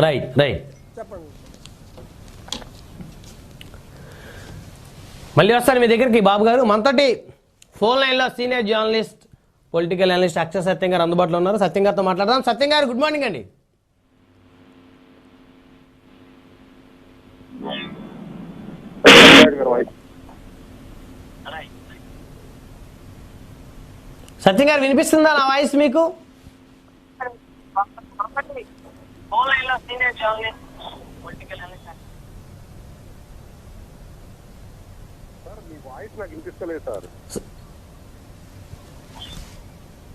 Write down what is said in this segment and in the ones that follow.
Right right చెప్పండి. మళ్ళీ వస్తాను మీ దగ్గరికి బాబు గారు. మనతోటి ఫోన్ లైన్లో సీనియర్ జర్నలిస్ట్ పొలిటికల్ అనలిస్ట్ అక్షర సత్యం గారు అందుబాటులో ఉన్నారు. సత్యం గారితో మాట్లాడదాం. సత్యం గారు గుడ్ మార్నింగ్ అండి. సత్యం గారు వినిపిస్తుందా నా వాయిస్ మీకు?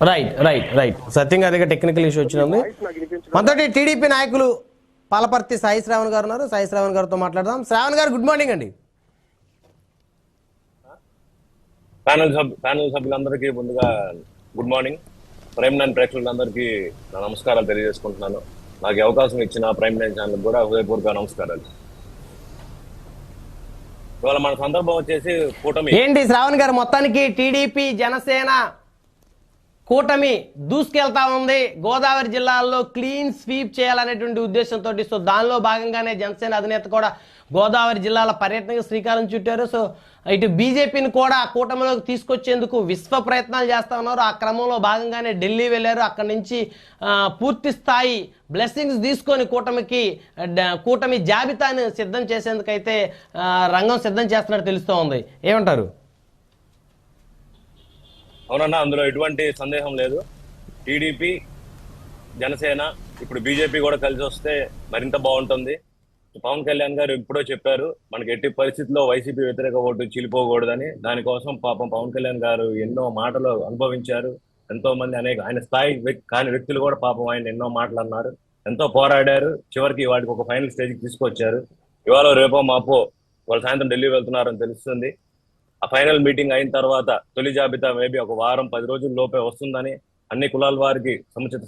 రైట్ రైట్ రైట్ సత్యం గారి దగ్గర టెక్నికల్ ఇష్యూ వచ్చింది. మనతోటి టీడీపీ నాయకులు పాలపర్తి సాయి శ్రావణ్ గారు ఉన్నారు. సాయి శ్రావణ్ గారితో మాట్లాడదాం. శ్రావణ్ గారు గుడ్ మార్నింగ్ అండి. ప్యానల్ సభ్యులందరికీ ముందుగా గుడ్ మార్నింగ్. ప్రైమ్ నైన్ ప్రేక్షకులందరికీ నా నమస్కారాలు తెలియజేసుకుంటున్నాను. నాకు అవకాశం ఇచ్చిన ప్రైమ్ నైన్ ఛానల్ కూడా హృదయపూర్వక నమస్కారాలు. ఇవాళ మన సందర్భం వచ్చేసి కూటమి. ఏంటి శ్రావణ్ గారు, మొత్తానికి టీడీపీ జనసేన కూటమి దూసుకెళ్తా ఉంది. గోదావరి జిల్లాల్లో క్లీన్ స్వీప్ చేయాలనేటువంటి ఉద్దేశంతో, సో దానిలో భాగంగానే జనసేన అధినేత కూడా గోదావరి జిల్లాల పర్యటనకు శ్రీకారం చుట్టారు. సో ఇటు బీజేపీని కూడా కూటమిలోకి తీసుకొచ్చేందుకు విశ్వ ప్రయత్నాలు చేస్తా ఉన్నారు. ఆ క్రమంలో భాగంగానే ఢిల్లీ వెళ్ళారు. అక్కడి నుంచి పూర్తి స్థాయి బ్లెస్సింగ్స్ తీసుకొని కూటమి జాబితాను సిద్ధం చేసేందుకైతే రంగం సిద్ధం చేస్తున్నట్టు తెలుస్తూ ఉంది. ఏమంటారు? అవునన్నా, అందులో ఎటువంటి సందేహం లేదు. టీడీపీ జనసేన ఇప్పుడు బీజేపీ కూడా కలిసి వస్తే మరింత బాగుంటుంది. పవన్ కళ్యాణ్ గారు ఎప్పుడో చెప్పారు మనకి ఎట్టి పరిస్థితుల్లో వైసీపీ వ్యతిరేక ఓటు చీలిపోకూడదని. దానికోసం పాపం పవన్ కళ్యాణ్ గారు ఎన్నో మాటలు అనుభవించారు. ఎంతో మంది ఆయన స్థాయి కాని వ్యక్తులు కూడా పాపం ఆయన ఎన్నో మాటలు అన్నారు, ఎంతో పోరాడారు. చివరికి వాటికి ఒక ఫైనల్ స్టేజ్కి తీసుకొచ్చారు. ఇవాళ రేపో మాపో వాళ్ళు సాయంత్రం ఢిల్లీ వెళ్తున్నారని తెలుస్తుంది. ఆ ఫైనల్ మీటింగ్ అయిన తర్వాత తొలి జాబితా మేబీ ఒక వారం 10 రోజుల లోపే వస్తుందని, అన్ని కులాల వారికి సముచిత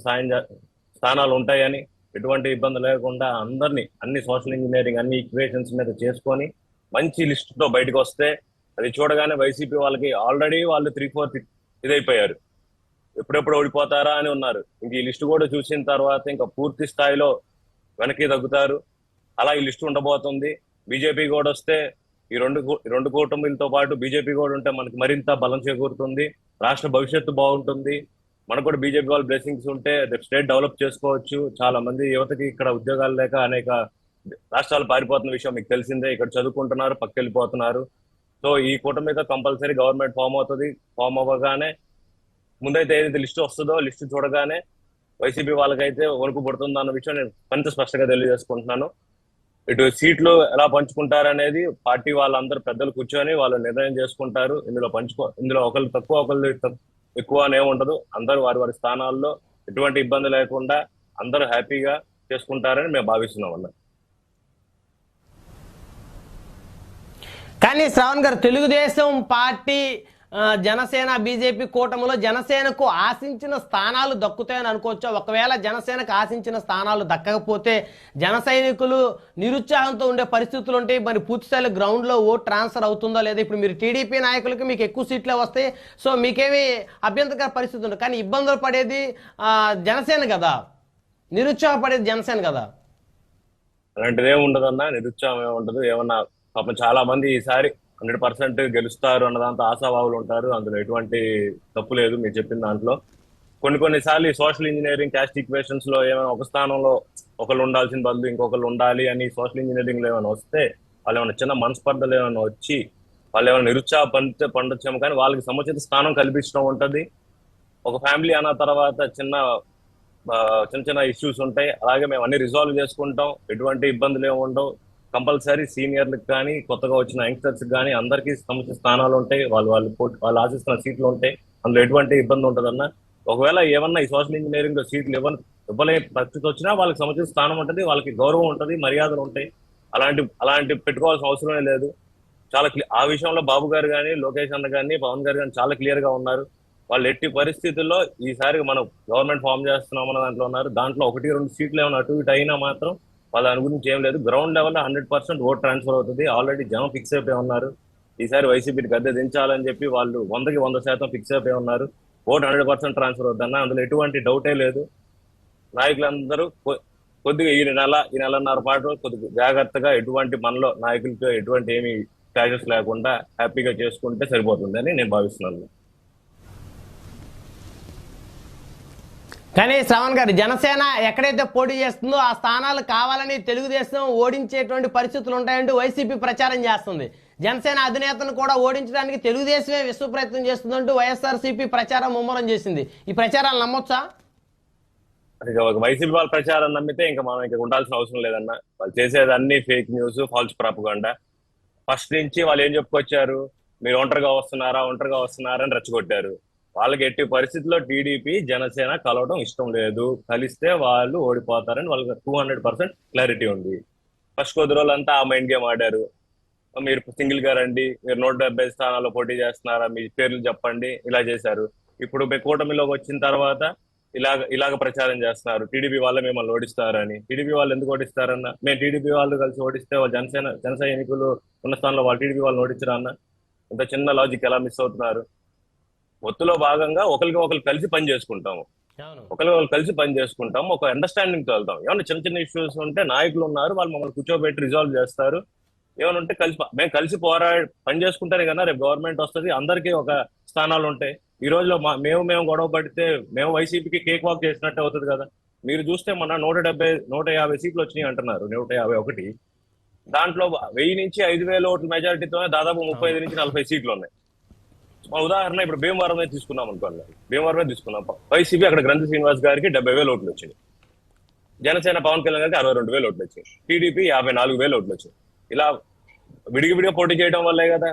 స్థానాలు ఉంటాయని, ఎటువంటి ఇబ్బంది లేకుండా అందరినీ అన్ని సోషల్ ఇంజనీరింగ్ అన్ని ఈక్వేషన్స్ మీద చేసుకొని మంచి లిస్టుతో బయటకు వస్తే అది చూడగానే వైసీపీ వాళ్ళకి ఆల్రెడీ వాళ్ళు 3/4 ఇదైపోయారు. ఎప్పుడెప్పుడు ఓడిపోతారా అని ఉన్నారు. ఇంక ఈ లిస్టు కూడా చూసిన తర్వాత ఇంకా పూర్తి స్థాయిలో వెనక్కి తగ్గుతారు. అలా ఈ లిస్టు ఉండబోతుంది. బీజేపీ కూడా వస్తే ఈ రెండు కూటమిలతో పాటు బీజేపీ కూడా ఉంటే మనకి మరింత బలం చేకూరుతుంది. రాష్ట్ర భవిష్యత్తు బాగుంటుంది. మనకు కూడా బీజేపీ వాళ్ళ బ్లెస్సింగ్స్ ఉంటే స్టేట్ డెవలప్ చేసుకోవచ్చు. చాలా మంది యువతకి ఇక్కడ ఉద్యోగాలు లేక అనేక రాష్ట్రాలు పారిపోతున్న విషయం మీకు తెలిసిందే. ఇక్కడ చదువుకుంటున్నారు, పక్కెళ్ళిపోతున్నారు. సో ఈ కూటమి మీద కంపల్సరీ గవర్నమెంట్ ఫామ్ అవుతుంది. ఫామ్ అవ్వగానే ముందైతే ఏదైతే లిస్టు వస్తుందో లిస్టు చూడగానే వైసీపీ వాళ్ళకైతే వణుకు పుడుతుంది అన్న విషయం నేను కొంత స్పష్టంగా తెలియజేసుకుంటున్నాను. ఇటు సీట్లు ఎలా పంచుకుంటారనేది పార్టీ వాళ్ళందరూ పెద్దలు కూర్చొని వాళ్ళు నిర్ణయం చేసుకుంటారు. ఇందులో ఒకళ్ళు తక్కువ ఒకళ్ళు ఎక్కువ అనే ఉండదు. అందరూ వారి వారి స్థానాల్లో ఎటువంటి ఇబ్బంది లేకుండా అందరూ హ్యాపీగా చేసుకుంటారని మేము భావిస్తున్నాం అన్న. కానీ శ్రావణ్ గారు, తెలుగుదేశం పార్టీ జనసేన బీజేపీ కూటమిలో జనసేనకు ఆశించిన స్థానాలు దక్కుతాయని అనుకోవచ్చా? ఒకవేళ జనసేనకు ఆశించిన స్థానాలు దక్కకపోతే జన సైనికులు నిరుత్సాహంతో ఉండే పరిస్థితులు ఉంటాయి. మరి పూర్తిస్థాయిలో గ్రౌండ్లో ఓట్ ట్రాన్స్ఫర్ అవుతుందో లేదా? ఇప్పుడు మీరు టీడీపీ నాయకులకి మీకు ఎక్కువ సీట్లే వస్తాయి. సో మీకేమీ అభ్యంతరకర పరిస్థితి ఉండదు. కానీ ఇబ్బందులు పడేది జనసేన కదా, నిరుత్సాహపడేది జనసేన కదా. అలాంటిది ఏమి ఉండదు అన్న, నిరుత్సాహం ఏమి ఉండదు. ఏమన్నా పాపం చాలా మంది ఈసారి 100% గెలుస్తారు అన్నదాంతో ఆశావాహులు ఉంటారు. అందులో ఎటువంటి తప్పు లేదు మీరు చెప్పిన దాంట్లో. కొన్నిసార్లు ఈ సోషల్ ఇంజనీరింగ్ క్యాస్ట్ ఈక్వేషన్స్ లో ఏమైనా ఒక స్థానంలో ఒకళ్ళు ఉండాల్సిన బదులు ఇంకొకళ్ళు ఉండాలి అని సోషల్ ఇంజనీరింగ్ లో ఏమైనా వస్తే వాళ్ళు ఏమైనా చిన్న మనస్పర్ధలు ఏమైనా వచ్చి వాళ్ళు ఏమైనా నిరుత్సాహ పండొచ్చాము. కానీ వాళ్ళకి సముచిత స్థానం కల్పించడం ఉంటుంది. ఒక ఫ్యామిలీ అన్న తర్వాత చిన్న చిన్న ఇష్యూస్ ఉంటాయి. అలాగే మేము అన్ని రిజాల్వ్ చేసుకుంటాం. ఎటువంటి ఇబ్బందులు ఏమి ఉండవు. కంపల్సరీ సీనియర్లకు కానీ కొత్తగా వచ్చిన యంగ్స్టర్స్ కానీ అందరికీ సముచిత స్థానాలు ఉంటాయి. వాళ్ళు ఆశిస్తున్న సీట్లు ఉంటాయి. అందులో ఎటువంటి ఇబ్బంది ఉంటుందన్న. ఒకవేళ ఏమన్నా ఈ సోషల్ ఇంజనీరింగ్ లో సీట్లు ఇవ్వలే పరిస్థితి వచ్చినా వాళ్ళకి సముచిత స్థానం ఉంటుంది, వాళ్ళకి గౌరవం ఉంటుంది, మర్యాదలు ఉంటాయి. అలాంటి పెట్టుకోవాల్సిన అవసరమే లేదు. చాలా ఆ విషయంలో బాబు గారు కానీ, లోకేష్ అన్న కానీ, పవన్ గారు కానీ చాలా క్లియర్ గా ఉన్నారు. వాళ్ళు ఎట్టి పరిస్థితుల్లో ఈసారి మనం గవర్నమెంట్ ఫామ్ చేస్తున్నామన్న దాంట్లో ఉన్నారు. దాంట్లో 1-2 సీట్లు ఏమైనా అటు ఇటు అయినా మాత్రం వాళ్ళ దాని గురించి ఏం లేదు. గ్రౌండ్ లెవెల్లో 100% ఓట్ ట్రాన్స్ఫర్ అవుతుంది. ఆల్రెడీ జనం ఫిక్స్ అయిపోయి ఉన్నారు. ఈసారి వైసీపీని గద్దె దించాలని చెప్పి వాళ్ళు 100% ఫిక్స్ అయిపోయి ఉన్నారు. ఓట్ 100% ట్రాన్స్ఫర్ అవుతుందన్న, అందులో ఎటువంటి డౌటే లేదు. నాయకులందరూ కొద్దిగా ఈ నెలన్నర పాటు కొద్దిగా జాగ్రత్తగా ఎటువంటి మనలో నాయకులతో ఎటువంటి ఏమి క్లాషెస్ లేకుండా హ్యాపీగా చేసుకుంటే సరిపోతుందని నేను భావిస్తున్నాను. కానీ శ్రవణ్ గారు, జనసేన ఎక్కడైతే పోటీ చేస్తుందో ఆ స్థానాలు కావాలని తెలుగుదేశం ఓడించేటువంటి పరిస్థితులు ఉంటాయంటూ వైసీపీ ప్రచారం చేస్తుంది. జనసేన అధినేతను కూడా ఓడించడానికి తెలుగుదేశమే విశ్వ ప్రయత్నం చేస్తుందంటూ వైఎస్ఆర్సీపీ ప్రచారం ముమ్మరం చేసింది. ఈ ప్రచారాలు నమ్మొచ్చా? అది ఒక వైసీపీ వాళ్ళ ప్రచారం నమ్మితే ఇంకా మనం ఇంకా ఉండాల్సిన అవసరం లేదన్న. వాళ్ళు చేసేది అన్ని fake news, false propaganda. First నుంచి వాళ్ళు ఏం చెప్పుకొచ్చారు, మీరు ఒంటరిగా వస్తున్నారా అని రెచ్చగొట్టారు. వాళ్ళకి ఎట్టి పరిస్థితుల్లో టీడీపీ జనసేన కలవడం ఇష్టం లేదు, కలిస్తే వాళ్ళు ఓడిపోతారని వాళ్ళకి 200% క్లారిటీ ఉంది. ఫస్ట్ కొద్ది రోజులంతా ఆ మైండ్ గేమ్ ఆడారు. మీరు సింగిల్ గా రండి, మీరు 170 స్థానాల్లో పోటీ చేస్తున్నారా, మీ పేర్లు చెప్పండి, ఇలా చేశారు. ఇప్పుడు మీ కూటమిలోకి వచ్చిన తర్వాత ఇలాగ ప్రచారం చేస్తున్నారు, టీడీపీ వాళ్ళే మిమ్మల్ని ఓడిస్తారని. టీడీపీ వాళ్ళు ఎందుకు ఓడిస్తారన్న? మేము టీడీపీ వాళ్ళు కలిసి ఓడిస్తే వాళ్ళు జన సైనికులు ఉన్న స్థానంలో వాళ్ళు టీడీపీ వాళ్ళని ఓడించరా అన్న? ఇంత చిన్న లాజిక్ ఎలా మిస్ అవుతున్నారు? ఒత్తులో భాగంగా ఒకరు కలిసి పని చేసుకుంటాము, ఒకరు కలిసి పని చేసుకుంటాము, ఒక అండర్స్టాండింగ్ తో వెళ్తాం. ఏమన్నా చిన్న చిన్న ఇష్యూస్ ఉంటే నాయకులు ఉన్నారు, వాళ్ళు మమ్మల్ని కూర్చోబెట్టి రిజాల్వ్ చేస్తారు. ఏమైనా ఉంటే మేము కలిసి పని చేసుకుంటానే కదా రేపు గవర్నమెంట్ వస్తుంది, అందరికీ ఒక స్థానాలు ఉంటాయి. ఈ రోజులో మేము గొడవ పడితే మేము వైసీపీకి కేక్ వాక్ చేసినట్టే అవుతుంది కదా. మీరు చూస్తే మన 150 సీట్లు వచ్చినాయి అంటున్నారు, 151. దాంట్లో 1000 నుంచి 5000 ఓట్ల మెజారిటీతోనే దాదాపు 35 నుంచి 40 సీట్లు ఉన్నాయి. మన ఉదాహరణ ఇప్పుడు భీమవరమే తీసుకున్నాం అనుకోండి, భీమవరమే తీసుకున్నాం. వైసీపీ అక్కడ గ్రంథి శ్రీనివాస్ గారికి 70,000 ఓట్లు వచ్చినాయి, జనసేన పవన్ కళ్యాణ్ గారికి 62,000 ఓట్లు వచ్చాయి, టీడీపీ 54,000 ఓట్లు వచ్చాయి. ఇలా విడిగా పోటీ చేయడం వల్లే కదా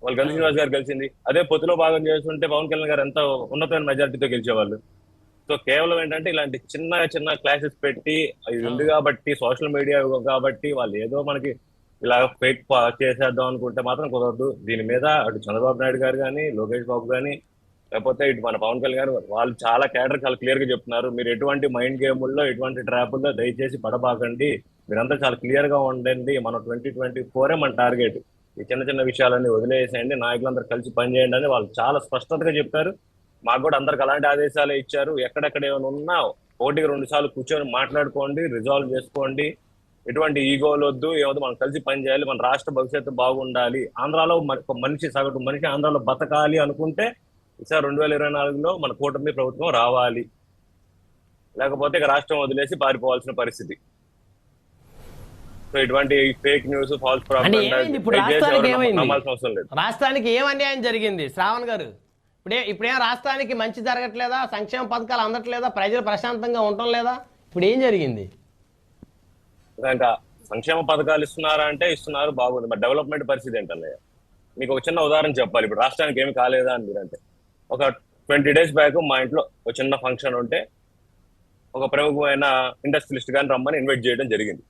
వాళ్ళు గ్రంథి శ్రీనివాస్ గారు గెలిచింది. అదే పొత్తులో భాగం చేస్తుంటే పవన్ కళ్యాణ్ గారు ఎంత ఉన్నతమైన మెజారిటీతో గెలిచేవాళ్ళు. సో కేవలం ఏంటంటే ఇలాంటి చిన్న క్లాసెస్ పెట్టి ఇది ఉంది కాబట్టి, సోషల్ మీడియా కాబట్టి వాళ్ళు ఏదో మనకి ఇలా ఫేక్ చేసేద్దాం అనుకుంటే మాత్రం కుదరదు. దీని మీద అటు చంద్రబాబు నాయుడు గారు కానీ, లోకేష్ బాబు కానీ, లేకపోతే ఇటు మన పవన్ కళ్యాణ్ గారు, వాళ్ళు చాలా చాలా క్లియర్ గా చెప్తున్నారు, మీరు ఎటువంటి మైండ్ గేముల్లో ఎటువంటి ట్రాపుల్లో దయచేసి పడబాకండి, మీరంతా చాలా క్లియర్ గా ఉండండి, మన 2024 మన టార్గెట్, ఈ చిన్న విషయాలన్నీ వదిలేసేయండి, నాయకులందరూ కలిసి పనిచేయండి అని వాళ్ళు చాలా స్పష్టతగా చెప్పారు. మాకు కూడా అందరికి అలాంటి ఆదేశాలే ఇచ్చారు. ఎక్కడెక్కడ ఏమైనా ఉన్నా 1-2 సార్లు కూర్చొని మాట్లాడుకోండి, రిజాల్వ్ చేసుకోండి, ఎటువంటి ఈగోలు వద్దు, ఏమవుతుంది, మనం కలిసి పని చేయాలి, మన రాష్ట్ర భవిష్యత్తు బాగుండాలి, ఆంధ్రాలో సగటు మనిషి ఆంధ్రాలో బతకాలి అనుకుంటే ఈసారి 2024లో మన కూటమి ప్రభుత్వం రావాలి, లేకపోతే ఇక రాష్ట్రం వదిలేసి పారిపోవాల్సిన పరిస్థితి. సో ఇటువంటి ఫేక్ న్యూస్, ఫాల్స్ నమ్మాల్సిన అవసరం లేదు. రాష్ట్రానికి ఏం అన్యాయం జరిగింది శ్రావణ్ గారు? ఇప్పుడేం రాష్ట్రానికి మంచి జరగట్లేదా? సంక్షేమ పథకాలు అందట్లేదా? ప్రజలు ప్రశాంతంగా ఉండటం లేదా? ఇప్పుడు ఏం జరిగింది? ఇంకా సంక్షేమ పథకాలు ఇస్తున్నారా అంటే ఇస్తున్నారు, బాగుంది. మరి డెవలప్మెంట్ పరిస్థితి ఏంటన్నయ్య? మీకు ఒక చిన్న ఉదాహరణ చెప్పాలి. ఇప్పుడు రాష్ట్రానికి ఏమి కాలేదా అని మీరంటే, ఒక 20 days బ్యాక్ మా ఇంట్లో ఒక చిన్న ఫంక్షన్ ఉంటే ఒక ప్రముఖమైన ఇండస్ట్రియలిస్ట్ గాని రమ్మని ఇన్వైట్ చేయడం జరిగింది,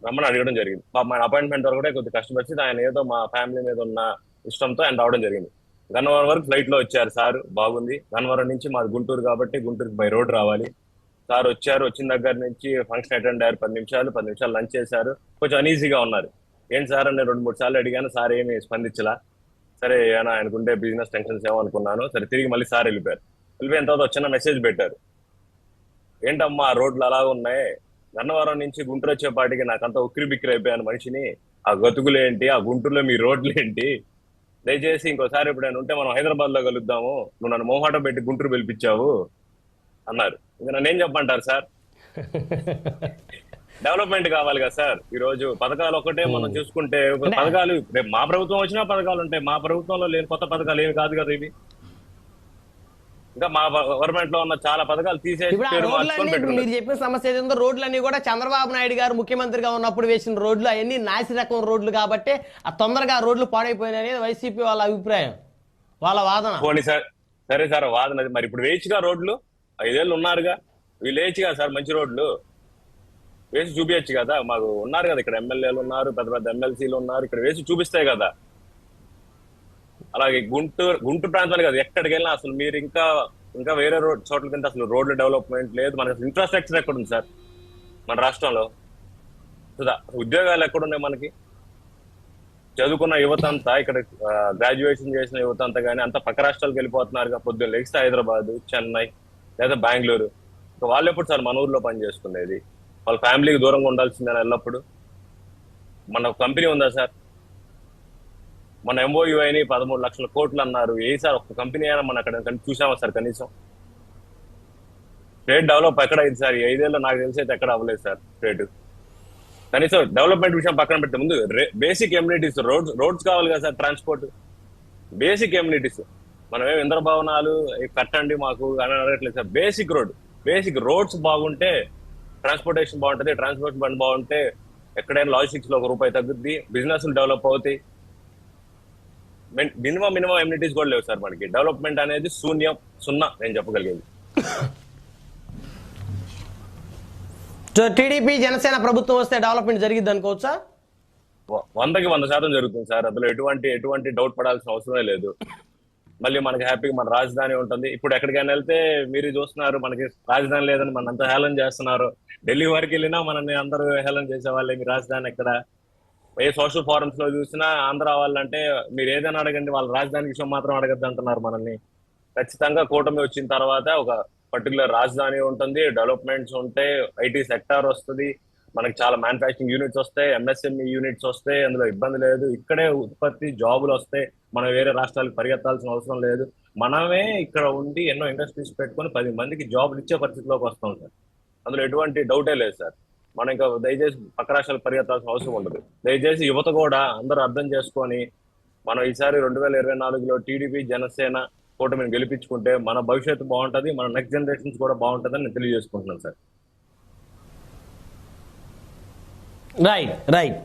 రమ్మని అడగడం జరిగింది. మన అపాయింట్మెంట్ వరకు కూడా కొద్దిగా కష్టపరిచి ఆయన ఏదో మా ఫ్యామిలీ మీద ఉన్న ఇష్టంతో ఆయన రావడం జరిగింది. గన్నవరం వరకు ఫ్లైట్ లో వచ్చారు సార్, బాగుంది. గన్నవరం నుంచి మాది గుంటూరు కాబట్టి గుంటూరుకి బై రోడ్ రావాలి. సార్ వచ్చారు, వచ్చిన దగ్గర నుంచి ఫంక్షన్ అటెండ్ అయ్యారు, 10 నిమిషాలు లంచ్ చేశారు. కొంచెం అనీజీగా ఉన్నారు. ఏంటి సార్ అని 2-3 సార్లు అడిగాను, సార్ ఏమి స్పందించలా. సరే ఏమైనా ఆయనకుంటే బిజినెస్ టెన్షన్స్ ఏమో అనుకున్నాను. సరే తిరిగి మళ్ళీ సార్ వెళ్ళిపోయిన తర్వాత చిన్న మెసేజ్ పెట్టారు, ఏంటమ్మా రోడ్లు అలా ఉన్నాయి, గన్నవరం నుంచి గుంటూరు వచ్చేపాటికి నాకంతా ఉక్కిరి బిక్కిరి అయిపోయాను మనిషిని, ఆ గతుకులు ఏంటి, ఆ గుంటూరులో మీ రోడ్లు ఏంటి, దయచేసి ఇంకోసారి ఎప్పుడైనా ఉంటే మనం హైదరాబాద్ లో కలుద్దాము, నువ్వు నన్ను మోహాటం పెట్టి గుంటూరు పిలిపించావు అన్నారు. ఇంకా నన్ను ఏం చెప్పంటారు సార్? డెవలప్మెంట్ కావాలి కదా సార్. ఈ రోజు పథకాలు ఒకటే మనం చూసుకుంటే, పథకాలు రేపు మా ప్రభుత్వం వచ్చినా పథకాలు ఉంటాయి, మా ప్రభుత్వంలో లేని కొత్త పథకాలు ఏమి కాదు కదా ఇవి. ఇంకా మా గవర్నమెంట్ లో ఉన్న చాలా పథకాలు తీసేసి మీరు చెప్పిన సమస్య ఏదో రోడ్లన్నీ కూడా చంద్రబాబు నాయుడు గారు ముఖ్యమంత్రిగా ఉన్నప్పుడు వేసిన రోడ్లు, అవన్నీ నాసి రకం రోడ్లు కాబట్టి ఆ తొందరగా రోడ్లు పాడైపోయినాయి అనేది వైసీపీ వాళ్ళ అభిప్రాయం, వాళ్ళ వాదన. సరే సార్ వాదన. మరి ఇప్పుడు వేయచ్చుగా రోడ్లు, 5 ఏళ్ళు ఉన్నారుగా, వీళ్ళు వేయచ్చుగా సార్, మంచి రోడ్లు వేసి చూపించచ్చు కదా. మాకు ఉన్నారు కదా ఇక్కడ ఎమ్మెల్యేలు ఉన్నారు, పెద్ద ఎమ్మెల్సీలు ఉన్నారు, ఇక్కడ వేసి చూపిస్తాయి కదా. అలాగే గుంటూరు ప్రాంతాలు కదా, ఎక్కడికి వెళ్ళినా అసలు మీరు ఇంకా వేరే చోట్ల కింద అసలు రోడ్ల డెవలప్మెంట్ లేదు. మనకి అసలు ఇన్ఫ్రాస్ట్రక్చర్ ఎక్కడుంది సార్ మన రాష్ట్రంలో? ఉద్యోగాలు ఎక్కడున్నాయి మనకి? చదువుకున్న యువత అంతా ఇక్కడ గ్రాడ్యుయేషన్ చేసిన యువత అంతా కానీ అంతా పక్క రాష్ట్రాలకు వెళ్ళిపోతున్నారు. పొద్దున్న లెగిస్తే హైదరాబాద్, చెన్నై లేదా బెంగళూరు. వాళ్ళు ఎప్పుడు సార్ మన ఊర్లో పని చేసుకునేది? వాళ్ళ ఫ్యామిలీకి దూరంగా ఉండాల్సిందని ఎల్లప్పుడు. మన కంపెనీ ఉందా సార్? మన ఎంఓయూ అని 13 లక్షల కోట్లు అన్నారు. ఏ సార్ ఒక్క కంపెనీ అయినా మనం అక్కడ చూసామా సార్ కనీసం? స్టేట్ డెవలప్ ఎక్కడ అయింది సార్? ఈ 5 ఏళ్ళు నాకు తెలిసి అయితే ఎక్కడ అవ్వలేదు సార్ స్టేట్. కనీసం డెవలప్మెంట్ విషయం పక్కన పెట్టే ముందు బేసిక్ ఎమ్యూనిటీస్, రోడ్స్ కావాలి కదా సార్, ట్రాన్స్పోర్ట్, బేసిక్ ఎమ్యూనిటీస్. మనం ఏం ఇంద్ర భవనాలు కట్టండి మాకు అని అడగట్లేదు సార్. బేసిక్ రోడ్స్ బాగుంటే ట్రాన్స్పోర్టేషన్ బాగుంటుంది. ట్రాన్స్పోర్ట్ బండ్ బాగుంటే ఎక్కడైనా లాజిస్టిక్స్ లో ₹1 తగ్గుద్ది, బిజినెస్ డెవలప్ అవుతాయి. మినిమం ఎమ్యూనిటీస్ కూడా లేవు సార్ మనకి. డెవలప్మెంట్ అనేది సున్నా నేను చెప్పగలిగేది. సో టీడీపీ జనసేన ప్రభుత్వం వస్తే డెవలప్మెంట్ జరిగిద్ది అనుకోవచ్చా? 100కి 100% జరుగుతుంది సార్. అందులో ఎటువంటి డౌట్ పడాల్సిన అవసరమే లేదు. మళ్ళీ మనకి హ్యాపీగా మన రాజధాని ఉంటుంది. ఇప్పుడు ఎక్కడికైనా వెళ్తే మీరు చూస్తున్నారు, మనకి రాజధాని లేదని మన అంతా హేళన చేస్తున్నారు. ఢిల్లీ వరకు వెళ్ళినా మనల్ని అందరూ హేళన చేసేవాళ్ళే, మీ రాజధాని ఎక్కడ? ఏ సోషల్ ఫారమ్స్ లో చూసినా ఆంధ్ర వాళ్ళంటే మీరు ఏదైనా అడగండి, వాళ్ళ రాజధాని విషయం మాత్రం అడగద్దు అంటున్నారు మనల్ని. ఖచ్చితంగా కూటమి వచ్చిన తర్వాత ఒక పర్టికులర్ రాజధాని ఉంటుంది, డెవలప్మెంట్స్ ఉంటాయి, ఐటీ సెక్టార్ వస్తుంది, మనకి చాలా మ్యానుఫ్యాక్చరింగ్ యూనిట్స్ వస్తాయి, ఎంఎస్ఎంఈ యూనిట్స్ వస్తాయి. అందులో ఇబ్బంది లేదు. ఇక్కడే ఉత్పత్తి, జాబులు వస్తాయి. మనం వేరే రాష్ట్రాలకు పరిగెత్తాల్సిన అవసరం లేదు. మనమే ఇక్కడ ఉండి ఎన్నో ఇండస్ట్రీస్ పెట్టుకొని 10 మందికి జాబులు ఇచ్చే పరిస్థితిలోకి వస్తాం సార్. అందులో ఎటువంటి డౌటే లేదు సార్. మనం ఇంకా దయచేసి పక్క రాష్ట్రాలకు పరిగెత్తాల్సిన అవసరం ఉండదు. దయచేసి యువత కూడా అందరూ అర్థం చేసుకొని మనం ఈసారి 2024లో టీడీపీ జనసేన కూటమిని గెలిపించుకుంటే మన భవిష్యత్తు బాగుంటది, మన నెక్స్ట్ జనరేషన్స్ కూడా బాగుంటుందని నేను తెలియజేసుకుంటున్నాను సార్. రైట్.